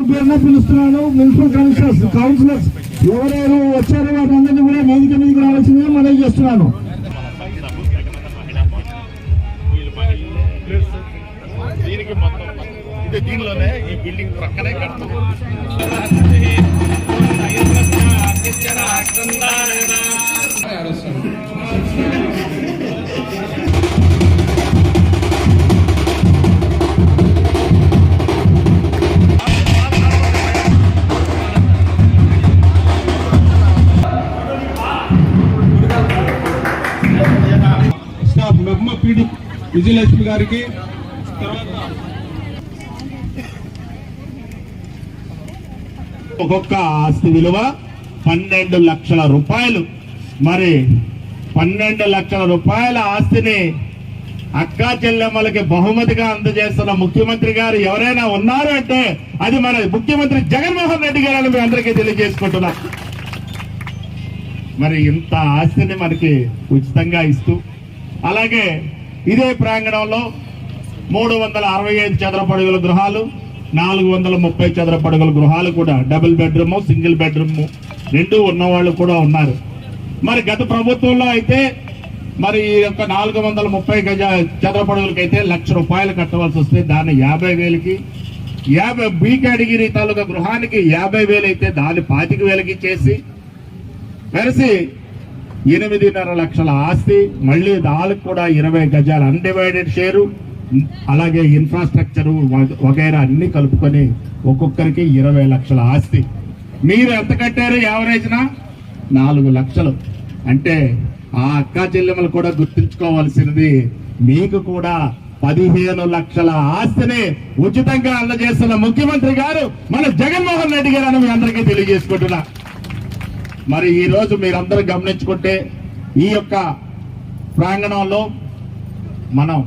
పేరున పిలుస్తున్నాను. Municipal counsellors ఎవరెవరు వచ్చారో వారందరినీ కూడా వేదిక మీదకి రావాల్సిందిగా మనవి చేస్తున్నాను. దీనిలోనే ఈ బిల్డింగ్ ప్రక్కనే కడతాం. స్టాఫ్ మెహ్మా పీడి విజయలక్ష్మి గారికి, ఒక్కొక్క ఆస్తి విలువ 12 లక్షల రూపాయలు. మరి 12 లక్షల రూపాయల ఆస్తిని అక్కా చెల్లెమ్మలకి బహుమతిగా అందజేస్తున్న ముఖ్యమంత్రి గారు ఎవరైనా ఉన్నారు అంటే అది మన ముఖ్యమంత్రి జగన్మోహన్ రెడ్డి గారని మీ అందరికీ తెలియజేసుకుంటున్నా. మరి ఇంత ఆస్తిని మనకి ఉచితంగా ఇస్తూ, అలాగే ఇదే ప్రాంగణంలో 365 చదరపు అడుగుల గృహాలు, 430 చదరపు అడుగుల గృహాలు కూడా, డబుల్ బెడ్రూమ్, సింగిల్ బెడ్రూమ్ రెండు ఉన్నవాళ్ళు కూడా ఉన్నారు. మరి గత ప్రభుత్వంలో అయితే మరి ఈ యొక్క 430 చదరపు అడుగులకైతే ₹1,00,000 కట్టవలసి వస్తే దాన్ని 50,000కి, 50 బి కేటగిరీ తాలూకా గృహానికి 50,000 అయితే దాన్ని 25,000కి చేసి కలిసి 8.5 లక్షల ఆస్తి. మళ్ళీ దానికి కూడా 20 గజాల అన్డివైడెడ్ షేరు, అలాగే ఇన్ఫ్రాస్ట్రక్చరు వగైరా అన్ని కలుపుకొని ఒక్కొక్కరికి 20 లక్షల ఆస్తి. మీరు ఎంత కట్టారు? యావరేజ్న 4 లక్షలు. అంటే ఆ అక్కా చెల్లెమ్మలు కూడా గుర్తుంచుకోవాల్సినది, మీకు కూడా 15 లక్షల ఆస్తిని ఉచితంగా అందజేస్తున్న ముఖ్యమంత్రి గారు మన జగన్మోహన్ రెడ్డి గారు అని మీ అందరికీ తెలియజేసుకుంటున్నా. మరి ఈ రోజు మీరందరూ గమనించుకుంటే ఈ యొక్క ప్రాంగణంలో మనం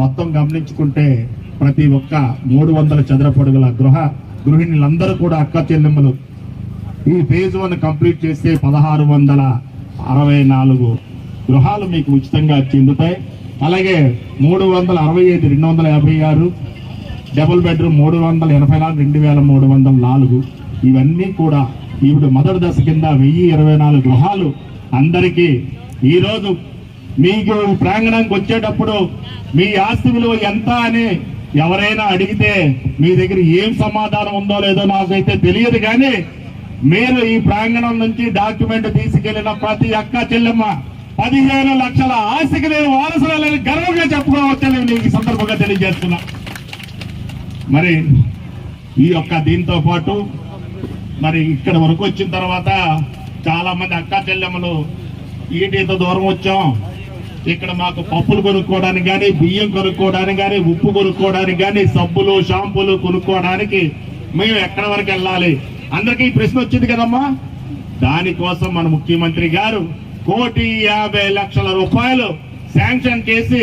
మొత్తం గమనించుకుంటే ప్రతి ఒక్క 300 చదరపు అడుగుల గృహిణులందరూ కూడా అక్క చెల్లెమ్మలు ఈ ఫేజ్ 1 కంప్లీట్ చేస్తే 1664 గృహాలు మీకు ఉచితంగా చెందుతాయి. అలాగే 365 256 డబుల్ బెడ్రూమ్ 384 2304 ఇవన్నీ కూడా ఇప్పుడు మొదటి దశ కింద 1024 గృహాలు అందరికీ. ఈరోజు మీకు ప్రాంగణానికి వచ్చేటప్పుడు మీ ఆస్తి విలువ ఎంత అని ఎవరైనా అడిగితే మీ దగ్గర ఏం సమాధానం ఉందో లేదో నాకైతే తెలియదు, కానీ మీరు ఈ ప్రాంగణం నుంచి డాక్యుమెంట్ తీసుకెళ్లిన ప్రతి అక్క చెల్లెమ్మ 15 లక్షల ఆస్తికి నేను వారసులని గర్వంగా చెప్పుకోవచ్చని మీకు ఈ సందర్భంగా తెలియజేస్తున్నా. మరి ఈ యొక్క దీంతో పాటు మరి ఇక్కడ వరకు వచ్చిన తర్వాత చాలా మంది అక్క చెల్లెమ్మలు ఈటీతో దూరం వచ్చాం, ఇక్కడ మాకు పప్పులు కొనుక్కోవడానికి కానీ, బియ్యం కొనుక్కోవడానికి కానీ, ఉప్పు కొనుక్కోవడానికి కానీ, సబ్బులు షాంపూలు కొనుక్కోవడానికి మేము ఎక్కడి వరకు వెళ్ళాలి? అందరికీ ఈ ప్రశ్న వచ్చింది కదమ్మా. దానికోసం మన ముఖ్యమంత్రి గారు 1,50,00,000 రూపాయలు శాంక్షన్ చేసి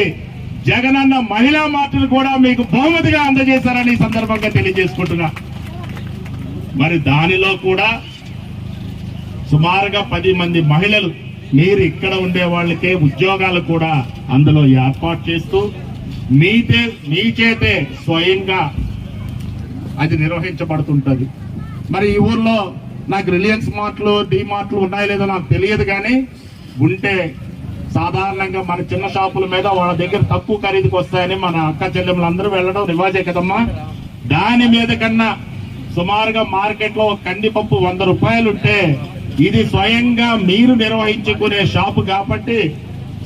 జగనన్న మహిళా మార్టులు కూడా మీకు బహుమతిగా అందజేశారని ఈ సందర్భంగా తెలియజేసుకుంటున్నా. మరి దానిలో కూడా సుమారుగా 10 మంది మహిళలు మీరు ఇక్కడ ఉండే వాళ్ళకే ఉద్యోగాలు కూడా అందులో ఏర్పాటు చేస్తూ మీ చేతే స్వయంగా అది నిర్వహించబడుతుంటది. మరి ఈ ఊర్లో నాకు రిలయన్స్ మార్ట్లు, డి మార్ట్లు ఉన్నాయో లేదో నాకు తెలియదు, కానీ ఉంటే సాధారణంగా మన చిన్న షాపుల మీద వాళ్ళ దగ్గర తక్కువ ఖరీదుకు వస్తాయని మన అక్క చెల్లెములందరూ వెళ్ళడం రివాజే కదమ్మా. దాని మీద కన్నా సుమారుగా మార్కెట్లో ఒక కందిపప్పు 100 రూపాయలు ఉంటే ఇది స్వయంగా మీరు నిర్వహించుకునే షాపు కాబట్టి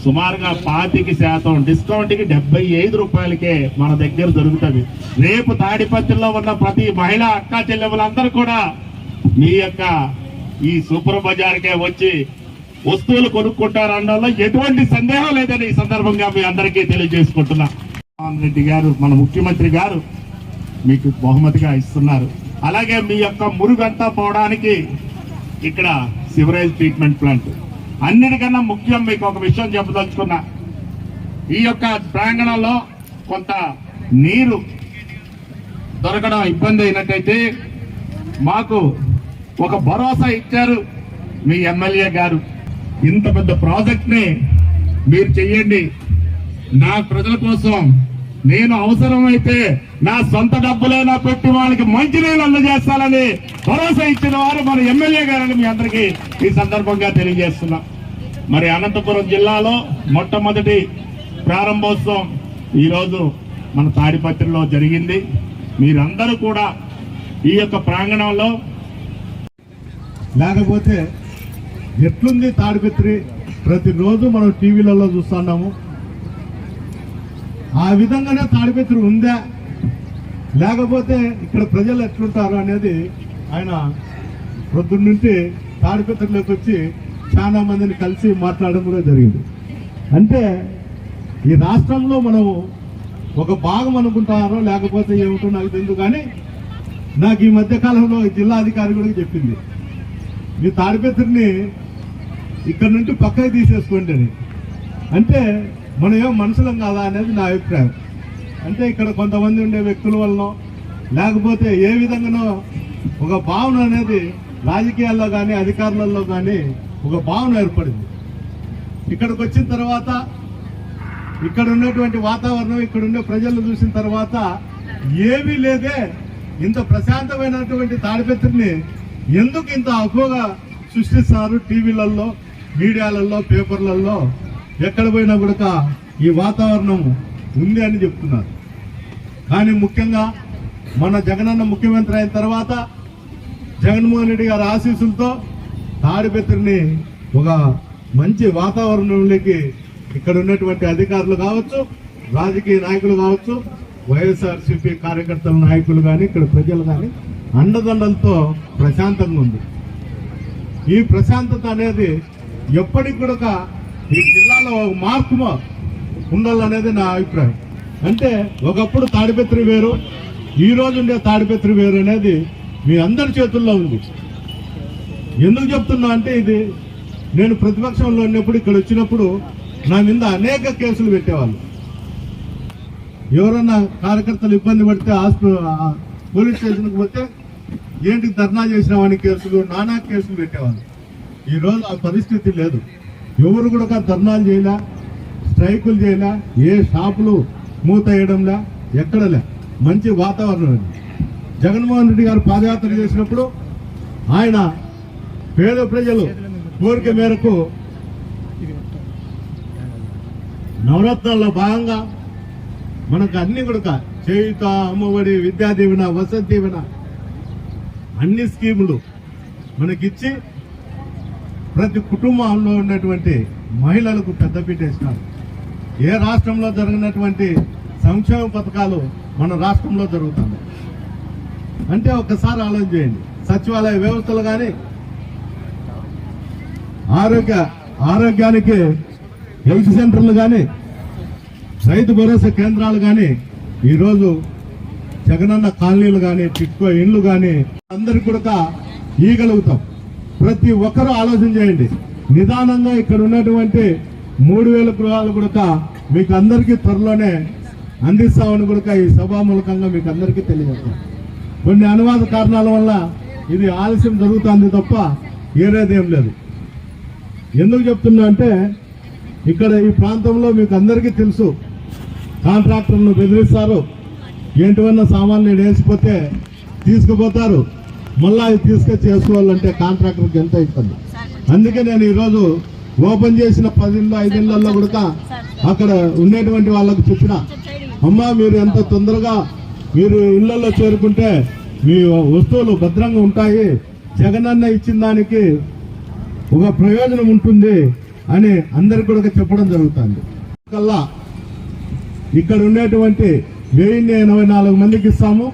సుమారుగా 25% డిస్కౌంట్కి 75 రూపాయలకే మన దగ్గర దొరుకుతుంది. రేపు తాడిపత్రిలో ఉన్న ప్రతి మహిళా అక్కా చెల్లెములందరూ కూడా మీ యొక్క ఈ సూపర్ బజార్కే వచ్చి వస్తువులు కొనుక్కుంటారనడంలో ఎటువంటి సందేహం లేదని ఈ సందర్భంగా మీ అందరికీ తెలియజేసుకుంటున్నా. జగన్మోహన్ రెడ్డి గారు మన ముఖ్యమంత్రి గారు మీకు బహుమతిగా ఇస్తున్నారు. అలాగే మీ యొక్క మురుగంతా పోవడానికి ఇక్కడ సివరేజ్ ట్రీట్మెంట్ ప్లాంట్. అన్నిటికన్నా ముఖ్యం మీకు ఒక విషయం చెప్పదలుచుకున్నా, ఈ యొక్క ప్రాంగణంలో కొంత నీరు దొరకడం ఇబ్బంది అయినట్టయితే మాకు ఒక భరోసా ఇచ్చారు మీ ఎమ్మెల్యే గారు. ఇంత పెద్ద ప్రాజెక్ట్ ని మీరు చెయ్యండి, నా ప్రజల కోసం నేను అవసరమైతే నా సొంత డబ్బులైనా పెట్టి వాళ్ళకి మంచినీళ్ళు అందజేస్తానని భరోసా ఇచ్చిన వారు మన ఎమ్మెల్యే గారని మీ అందరికీ ఈ సందర్భంగా తెలియజేస్తున్నా. మరి అనంతపురం జిల్లాలో మొట్టమొదటి ప్రారంభోత్సవం ఈరోజు మన తాడిపత్రిలో జరిగింది. మీరందరూ కూడా ఈ యొక్క ప్రాంగణంలో లేకపోతే ఎట్లుంది తాడిపత్రి ప్రతిరోజు మనం టీవీలలో చూస్తున్నాము. ఆ విధంగానే తాడిపత్రి ఉందా లేకపోతే ఇక్కడ ప్రజలు ఎట్లుంటారు అనేది ఆయన ప్రొద్దున్నుంటి తాడిపత్రిలోకి వచ్చి చాలా మందిని కలిసి మాట్లాడడం కూడా జరిగింది. అంటే ఈ రాష్ట్రంలో మనము ఒక భాగం అనుకుంటారో లేకపోతే ఏమిటో నాకు తెలియదు, కానీ నాకు ఈ మధ్య కాలంలో జిల్లా అధికారి కూడా చెప్పింది, మీ తాడిపత్రిని ఇక్కడ నుంచి పక్కకి తీసేసుకోండి అని. అంటే మనం ఏం మనుషులం కాదా అనేది నా అభిప్రాయం. అంటే ఇక్కడ కొంతమంది ఉండే వ్యక్తుల వలన లేకపోతే ఏ విధంగానో ఒక భావన అనేది రాజకీయాల్లో కానీ అధికారులలో కానీ ఒక భావన ఏర్పడింది. ఇక్కడికి వచ్చిన తర్వాత ఇక్కడ ఉన్నటువంటి వాతావరణం ఇక్కడ ఉండే ప్రజలను చూసిన తర్వాత ఏమీ లేదే, ఇంత ప్రశాంతమైనటువంటి తాడిపత్రిని ఎందుకు ఇంత అపోగా సృష్టిస్తారు టీవీలలో, మీడియాలలో, పేపర్లలో ఎక్కడ పోయినా కూడా ఈ వాతావరణం ఉంది అని చెప్తున్నారు. కానీ ముఖ్యంగా మన జగనన్న ముఖ్యమంత్రి అయిన తర్వాత జగన్మోహన్ రెడ్డి గారి ఆశీస్సులతో తాడిపత్రిని ఒక మంచి వాతావరణంలోకి ఇక్కడ ఉన్నటువంటి అధికారులు కావచ్చు, రాజకీయ నాయకులు కావచ్చు, వైఎస్ఆర్సీపీ కార్యకర్తల నాయకులు కానీ ఇక్కడ ప్రజలు కానీ అండదండలతో ప్రశాంతంగా ఉంది. ఈ ప్రశాంతత అనేది ఎప్పటికి కూడా ఈ జిల్లాలో ఒక మార్పు ఉండాలనేది నా అభిప్రాయం. అంటే ఒకప్పుడు తాడిపత్రి వేరు, ఈ రోజు ఉండే తాడిపత్రి వేరు అనేది మీ అందరి చేతుల్లో ఉంది. ఎందుకు చెప్తున్నా అంటే ఇది నేను ప్రతిపక్షంలో ఉన్నప్పుడు ఇక్కడ వచ్చినప్పుడు నా మీద అనేక కేసులు పెట్టేవాళ్ళు. ఎవరన్నా కార్యకర్తలు ఇబ్బంది పడితే పోలీస్ స్టేషన్కి పోతే ఏంటి ధర్నా చేసినామని కేసులు, నానా కేసులు పెట్టేవాళ్ళు. ఈరోజు ఆ పరిస్థితి లేదు. ఎవరు కూడా ధర్నాలు చేయలే, స్ట్రైకులు చేయలే, ఏ షాపులు మూతేయడంలే, ఎక్కడలే. మంచి వాతావరణం. జగన్మోహన్ రెడ్డి గారు పాదయాత్ర చేసినప్పుడు ఆయన పేద ప్రజలు కోరిక మేరకు నవరత్నాల్లో భాగంగా మనకు అన్ని కూడా చేయుత, అమ్మఒడి, విద్యా దీవెన, వసతి దీవెన అన్ని స్కీములు మనకిచ్చి ప్రతి కుటుంబంలో ఉన్నటువంటి మహిళలకు పెద్దపీట ఇస్తారు. ఏ రాష్ట్రంలో జరిగినటువంటి సంక్షేమ పథకాలు మన రాష్ట్రంలో జరుగుతుంది. అంటే ఒక్కసారి ఆలోచన చేయండి. సచివాలయ వ్యవస్థలు కానీ, ఆరోగ్యానికి హెల్త్ సెంటర్లు కానీ, రైతు భరోసా కేంద్రాలు కానీ, ఈరోజు జగనన్న కాలనీలు కానీ, టిట్కో ఇండ్లు కానీ అందరికి కూడా ఇవ్వగలుగుతాం. ప్రతి ఒక్కరూ ఆలోచన చేయండి. నిదానంగా ఇక్కడ ఉన్నటువంటి 3000 గృహాలు కూడా మీకు అందరికీ త్వరలోనే అందిస్తామని కూడా ఈ సభామూలకంగా మీకు అందరికీ తెలియజేస్తాం. కొన్ని అనువాద కారణాల వల్ల ఇది ఆలస్యం జరుగుతుంది తప్ప ఏరేదేం లేదు. ఎందుకు చెప్తున్నా అంటే ఇక్కడ ఈ ప్రాంతంలో మీకు అందరికీ తెలుసు, కాంట్రాక్టర్లను బెదిరిస్తారు. ఏంటివన్నా సామాన్లు వేసిపోతే తీసుకుపోతారు, మళ్ళా అది తీసుకొచ్చి వేసుకోవాలంటే కాంట్రాక్టర్కి ఎంత ఇబ్బంది. అందుకే నేను ఈరోజు ఓపెన్ చేసిన 10 ఇళ్ళు 5 ఇళ్లలో కూడా అక్కడ ఉండేటువంటి వాళ్ళకు చెప్పిన, అమ్మా మీరు ఎంత తొందరగా మీరు ఇళ్లలో చేరుకుంటే మీ వస్తువులు భద్రంగా ఉంటాయి, జగనన్న ఇచ్చిన దానికి ఒక ప్రయోజనం ఉంటుంది అని అందరికి కూడా చెప్పడం జరుగుతుంది. కల్లా ఇక్కడ ఉండేటువంటి 1084 మందికి ఇస్తాము.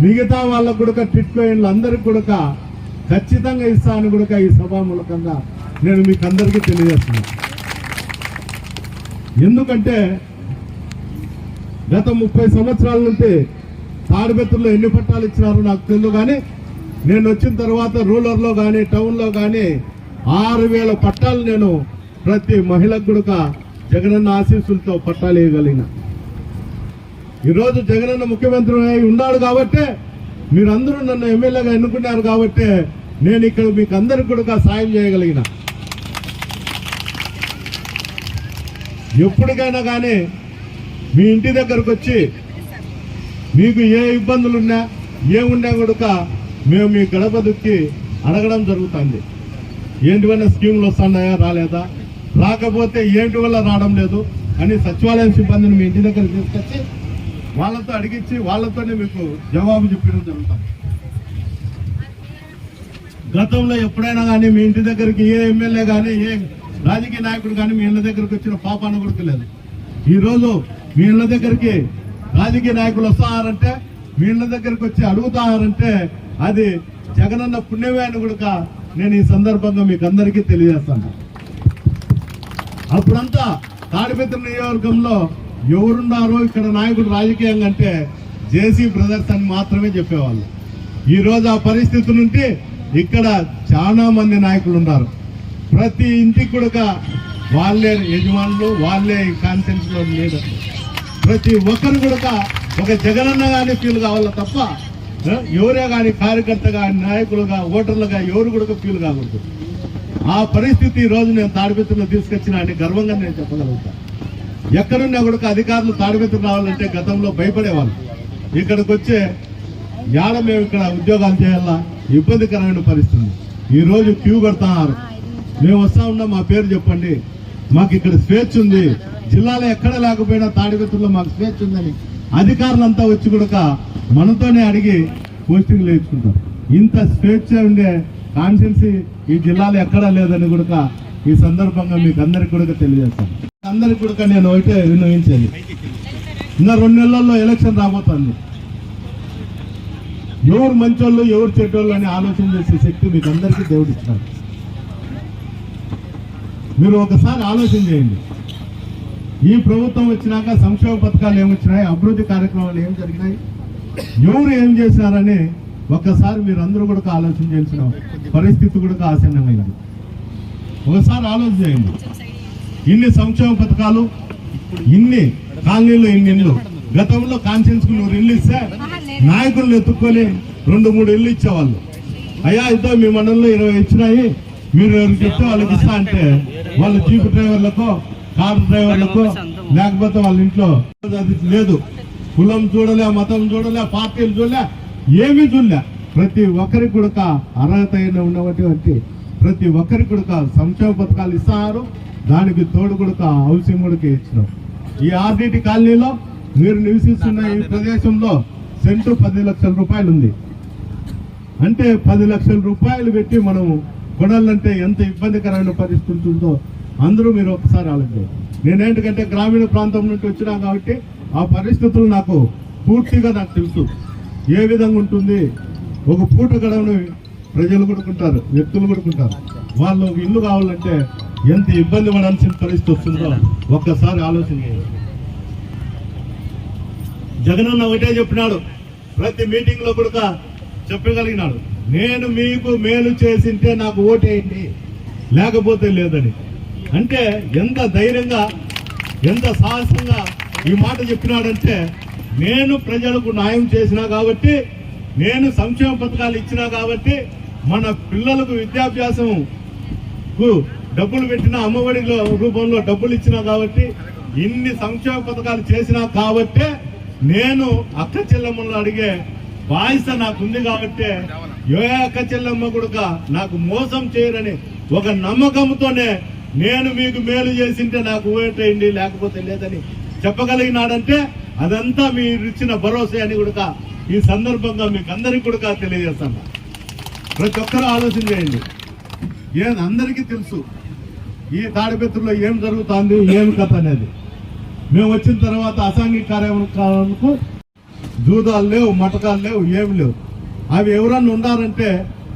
మిగతా వాళ్ళకు కూడా టిట్కో ఇండ్లు అందరికి కూడా ఖచ్చితంగా ఇస్తామని కూడా ఈ సభామూలకంగా నేను మీకు అందరికీ తెలియజేస్తున్నాను. ఎందుకంటే గత 30 సంవత్సరాల నుండి తాడిపత్రిలో ఎన్ని పట్టాలు ఇచ్చినారో నాకు తెలియదు, కానీ నేను వచ్చిన తర్వాత రూరల్లో కానీ టౌన్లో కానీ 6000 పట్టాలు నేను ప్రతి మహిళకు కూడా జగనన్న ఆశీస్సులతో పట్టాలు ఇవ్వగలిగిన. ఈరోజు జగనన్న ముఖ్యమంత్రి అయి ఉన్నాడు కాబట్టి, మీరందరూ నన్ను ఎమ్మెల్యేగా ఎన్నుకున్నారు కాబట్టి నేను ఇక్కడ మీకు అందరికి కూడా సాయం చేయగలిగిన. ఎప్పటికైనా కానీ మీ ఇంటి దగ్గరకు వచ్చి మీకు ఏ ఇబ్బందులున్నా ఏమున్నా కూడా మేము మీ గడప దుక్కి అడగడం జరుగుతుంది. ఏంటివన్నా స్కీములు వస్తున్నాయా రాలేదా, రాకపోతే ఏంటి వల్ల రావడం లేదు అని సచివాలయం సిబ్బందిని మీ ఇంటి దగ్గర తీసుకొచ్చి వాళ్ళతో అడిగించి వాళ్ళతోనే మీకు జవాబు చెప్పడం జరుగుతుంది. గతంలో ఎప్పుడైనా కానీ మీ ఇంటి దగ్గరికి ఏ ఎమ్మెల్యే కానీ ఏ రాజకీయ నాయకుడు కానీ మీ ఇళ్ళ దగ్గరికి వచ్చిన పాపాన కూడా లేదు. ఈరోజు మీ ఇళ్ళ దగ్గరికి రాజకీయ నాయకులు వస్తున్నారంటే మీ ఇళ్ళ దగ్గరికి వచ్చి అడుగుతారంటే అది జగనన్న పుణ్యమే అని కూడా నేను ఈ సందర్భంగా మీకు అందరికీ తెలియజేస్తాను. అప్పుడంతా తాడిపత్రి నియోజకవర్గంలో ఎవరున్నారో ఇక్కడ నాయకుడు రాజకీయంగా అంటే జేసీ బ్రదర్స్ అని మాత్రమే చెప్పేవాళ్ళు. ఈ రోజు ఆ పరిస్థితి నుండి ఇక్కడ చాలా మంది నాయకులు ఉన్నారు. ప్రతి ఇంటికి కూడా వాళ్ళే యజమానులు, వాళ్ళే కాన్ఫరెన్స్ లో లీడర్లు. ప్రతి ఒక్కరు కూడా ఒక జగనన్న గానీ ఫీల్ కావాల తప్ప ఎవరే కానీ కార్యకర్త కానీ నాయకులుగా ఓటర్లుగా ఎవరు కూడా ఫీల్ కాకూడదు. ఆ పరిస్థితి ఈ రోజు నేను తాడిపత్రిలో తీసుకొచ్చిన అని గర్వంగా నేను చెప్పగలుగుతాను. ఎక్కడున్నా కూడా అధికారులు తాడిపత్రి రావాలంటే గతంలో భయపడేవాళ్ళు. ఇక్కడికి వచ్చే యాడ మేము ఇక్కడ ఉద్యోగాలు చేయాలా ఇబ్బందికరమైన పరిస్థితి. ఈ రోజు క్యూ కడుతున్నారు. మేము వస్తా ఉన్నాం, మా పేరు చెప్పండి, మాకు ఇక్కడ స్వేచ్ఛ ఉంది, జిల్లాలో ఎక్కడ లేకపోయినా తాడిపత్రిలో మాకు స్వేచ్ఛ ఉందని అధికారులంతా వచ్చి కూడా మనతోనే అడిగి పోస్టింగ్లు వేయించుకుంటారు. ఇంత స్వేచ్ఛ ఉండే కాన్స్టిట్యున్సీ ఈ జిల్లాలో ఎక్కడా లేదని కూడా ఈ సందర్భంగా మీకు అందరికి కూడా తెలియజేస్తాను. అందరికి కూడా నేను ఒకటే విన్నవించేది, ఇంకా 2 నెలల్లో ఎలక్షన్ రాబోతుంది. ఎవరు మంచోళ్ళు ఎవరు చెడ్డోళ్ళు అని ఆలోచన చేసే శక్తి మీకు అందరికీ దేవుడు ఇచ్చాడు. మీరు ఒకసారి ఆలోచన చేయండి. ఈ ప్రభుత్వం వచ్చినాక సంక్షేమ పథకాలు ఏమొచ్చినాయి, అభివృద్ధి కార్యక్రమాలు ఏం జరిగినాయి, ఎవరు ఏం చేశారని ఒక్కసారి మీరు అందరూ కూడా ఆలోచన చేయాల్సిన పరిస్థితి కూడా ఆసన్నమైంది. ఒకసారి ఆలోచన చేయండి. ఇన్ని సంక్షేమ పథకాలు, ఇన్ని కాలనీలు, ఇన్ని ఇళ్ళు. గతంలో కాన్ఫరెన్స్ కు 100 ఇళ్ళు ఇస్తే నాయకులను ఎత్తుక్కొని 2-3 ఇళ్ళు ఇచ్చేవాళ్ళు. అయ్యా ఇద్దో మీ మండలంలో 20 ఇచ్చినాయి, మీరు ఎవరికి చెప్తే వాళ్ళకి ఇస్తా అంటే వాళ్ళు జీప్ డ్రైవర్లకో కార్ డ్రైవర్లకో లేకపోతే వాళ్ళ ఇంట్లో అది లేదు. కులం చూడలే, మతం చూడలే, పార్టీలు చూడలే, ఏమీ చూడలే. ప్రతి ఒక్కరికి కూడా అర్హత ఉన్నటువంటి ప్రతి ఒక్కరికి కూడా సంక్షేమ పథకాలు ఇస్తారు. దానికి తోడు కూడా హౌసింగ్ కూడా ఇచ్చినాం. ఈ ఆర్డిటి కాలనీలో మీరు నివసిస్తున్న ఈ ప్రదేశంలో సెంటు 10 లక్షల రూపాయలు ఉంది. అంటే 10 లక్షల రూపాయలు పెట్టి మనం కొనాలంటే ఎంత ఇబ్బందికరమైన పరిస్థితి ఉంటుందో అందరూ మీరు ఒకసారి ఆలోచించారు. నేనేంటంటే గ్రామీణ ప్రాంతం నుండి వచ్చినా కాబట్టి ఆ పరిస్థితులు నాకు పూర్తిగా నాకు తెలుసు. ఏ విధంగా ఉంటుంది, ఒక పూట గడవని ప్రజలు కొడుకుంటారు, వ్యక్తులు కొడుకుంటారు. వాళ్ళు ఇల్లు కావాలంటే ఎంత ఇబ్బంది పడాల్సిన పరిస్థితి వస్తుందో ఒక్కసారి ఆలోచన చేయండి. జగనన్న ఒకటే చెప్పినాడు, ప్రతి మీటింగ్ లో కూడా చెప్పగలిగినాడు, నేను మీకు మేలు చేసింటే నాకు ఓటేయండి, లేకపోతే లేదని. అంటే ఎంత ధైర్యంగా ఎంత సాహసంగా ఈ మాట చెప్పినాడంటే, నేను ప్రజలకు న్యాయం చేసినా కాబట్టి, నేను సంక్షేమ పథకాలు ఇచ్చినా కాబట్టి, మన పిల్లలకు విద్యాభ్యాసం డబ్బులు పెట్టిన అమ్మఒడి రూపంలో డబ్బులు ఇచ్చినా కాబట్టి, ఇన్ని సంక్షేమ పథకాలు చేసినా కాబట్టే నేను అక్క చెల్లెమ్మలు అడిగే బాధ్యత నాకుంది కాబట్టి ఏ అక్క చెల్లెమ్మ కూడా నాకు మోసం చేయరని ఒక నమ్మకంతోనే నేను మీకు మేలు చేసింటే నాకు ఓటేయండి లేకపోతే లేదని చెప్పగలిగినాడంటే అదంతా మీరు ఇచ్చిన భరోసా అని కూడా ఈ సందర్భంగా మీకు అందరికీ కూడా తెలియజేస్తాను. ప్రతి ఒక్కరూ ఆలోచన చేయండి. అందరికీ తెలుసు ఈ తాడిపత్రిలో ఏం జరుగుతుంది, ఏం కథ అనేది. మేము వచ్చిన తర్వాత అసాంఘిక కార్యక్రమాలకు జూదాలు లేవు, మటకాలు లేవు, ఏమి లేవు. అవి ఎవరన్నా ఉన్నారంటే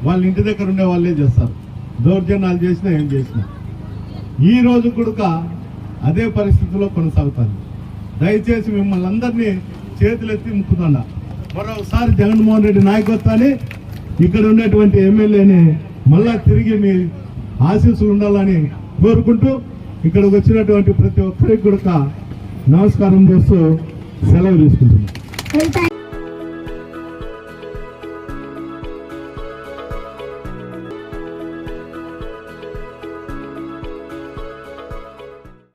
వాళ్ళ ఇంటి దగ్గర ఉండే వాళ్ళే చేస్తారు. దౌర్జన్యాలు చేసినా ఏం చేసినా ఈ రోజు కూడా అదే పరిస్థితిలో కొనసాగుతాను. దయచేసి మిమ్మల్ని అందరినీ చేతులెత్తి ముక్కుతున్నా, మరోసారి జగన్మోహన్ రెడ్డి నాయకత్వాన్ని, ఇక్కడ ఉండేటువంటి ఎమ్మెల్యేని మళ్ళా తిరిగి మీ ఆశీస్సులు ఉండాలని కోరుకుంటూ ఇక్కడికి వచ్చినటువంటి ప్రతి ఒక్కరికి కూడా నమస్కారం చేస్తూ సెలవు తీసుకుంటున్నాను.